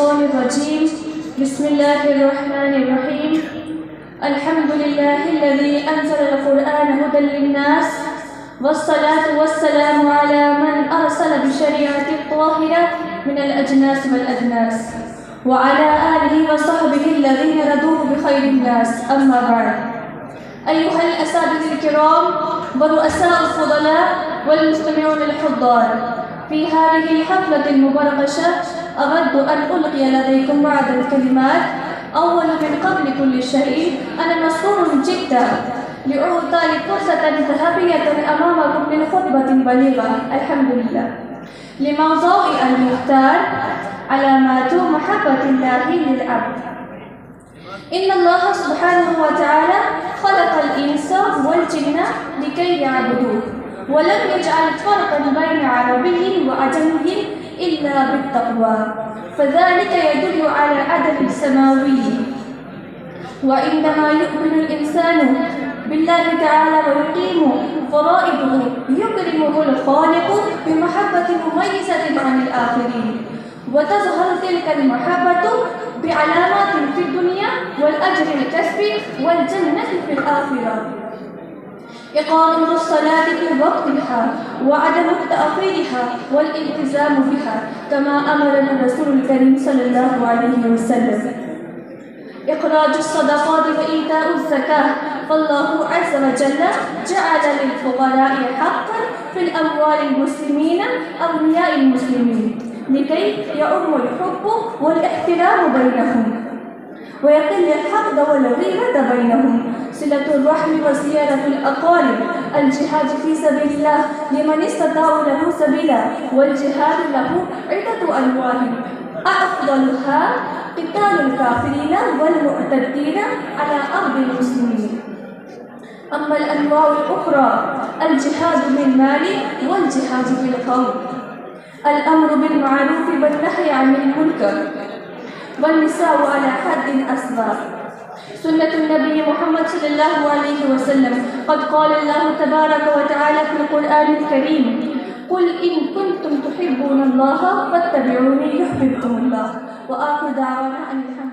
الشيطان الرجيم. بسم الله الرحمن الرحيم. الحمد لله الذي أنزل القرآن هدى للناس، والصلاة والسلام على من أرسل بشريعة الطاهرة من الأجناس والأدناس، وعلى آله وصحبه الذين ردوه بخير الناس. أما بعد، أيها الأساتذة الكرام ورؤساء الفضلاء والمستمعون الحضار، في هذه الحفلة المبرقشة أود أن ألقي لديكم بعض الكلمات. أولا من قبل كل شيء أنا مسرور جدا لأعطى فرصة ذهبية أمامكم لخطبة بليغة الحمد لله لموضوع المختار علامات محبة الله للعبد. إن الله سبحانه وتعالى خلق الإنس والجن لكي يعبدوه، ولم يجعل فرقا بين عربي وعجمي إلا بالتقوى، فذلك يدل على عدل السماوي. وعندما يؤمن الإنسان بالله تعالى ويقيم فرائضه يكرمه الخالق بمحبة مميزة عن الآخرين، وتظهر تلك المحبة بعلامات في الدنيا والأجر الكسبي والجنة في الآخرة. إقامة الصلاة في وقتها وعدم تأخيرها والالتزام بها كما أمرنا الرسول الكريم صلى الله عليه وسلم. إخراج الصدقات وإيتاء الزكاة، فالله عز وجل جعل للفقراء حقا في الأموال المسلمين أغنياء المسلمين لكي يعم الحب والاحترام بينهم، ويقل الحقد والغيرة بينهم، صلة الرحم وزيارة الأقارب، الجهاد في سبيل الله لمن استطاعوا له سبيلا، والجهاد له عدة أنواع أفضلها قتال الكافرين والمعتدين على أرض المسلمين. أما الأنواع الأخرى الجهاد بالمال والجهاد بالقول، الأمر بالمعروف والنهي عن المنكر، والنساء على حد أسباب. سنة النبي محمد صلى الله عليه وسلم، قد قال الله تبارك وتعالى في القرآن الكريم: قل إن كنتم تحبون الله فاتبعوني يحببكم الله. وآخر دعوانا أن الحمد